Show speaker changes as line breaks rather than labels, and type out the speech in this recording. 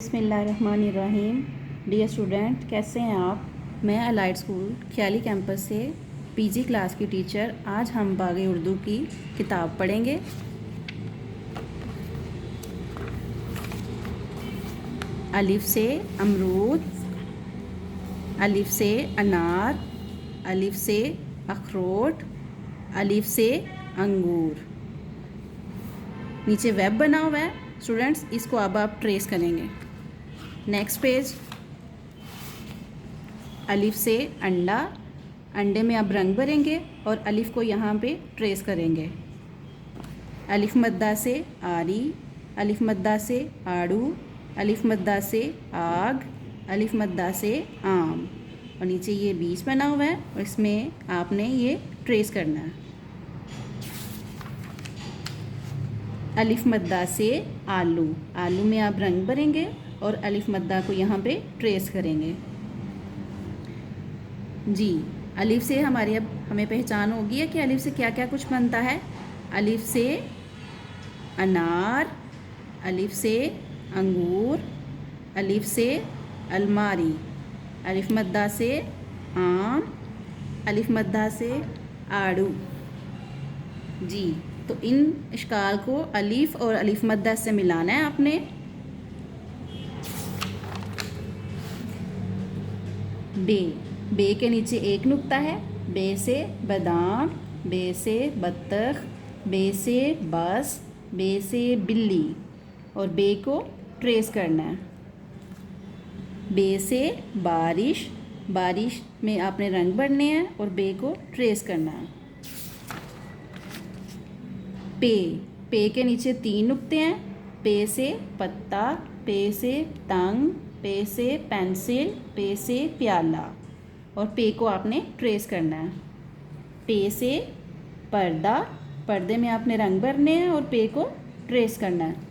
बिस्मिल्लाहिर्रहमानिर्रहीम। Dear student, कैसे हैं आप? मैं अलाइड स्कूल ख्याली कैंपस से पीजी क्लास की टीचर। आज हम बाग़ उर्दू की किताब पढ़ेंगे। अलिफ से अमरूद, अलिफ से अनार, अलिफ से अखरोट, अलिफ से अंगूर। नीचे वेब बना हुआ है स्टूडेंट्स, इसको अब आप ट्रेस करेंगे। Next page. अलिफ से अंडा, अंडे में आप रंग भरेंगे और अलिफ को यहाँ पे ट्रेस करेंगे। अलिफ मद्दा से आरी, अलिफ मद्दा से आड़ू, अलिफ मद्दा से आग, अलिफ मद्दा से आम। और नीचे ये बीच बना हुआ है और इसमें आपने ये ट्रेस करना है। अलिफ मद्दा से आलू, आलू में आप रंग भरेंगे और अलिफ मद्दा को यहाँ पे ट्रेस करेंगे। जी, अलिफ से हमारी अब हमें पहचान होगी है कि अलिफ से क्या क्या कुछ बनता है। अलिफ से अनार, अलिफ से अंगूर, अलिफ से अलमारी, अलिफ मद्दा से आम, अलिफ मद्दा से आड़ू। जी, तो इन इश्काल को अलिफ और अलिफ मद्दा से मिलाना है आपने। बे, बे के नीचे एक नुक्ता है। बे से बादाम, बे से बत्तख, बे से बस, बे से बिल्ली। और बे को ट्रेस करना है। बे से बारिश, बारिश में आपने रंग भरने हैं और बे को ट्रेस करना है। पे, पे के नीचे तीन नुक्ते हैं। पे से पत्ता, पे से तंग, पे से पेंसिल, पे से प्याला। और पे को आपने ट्रेस करना है। पे से पर्दा, पर्दे में आपने रंग भरने हैं और पे को ट्रेस करना है।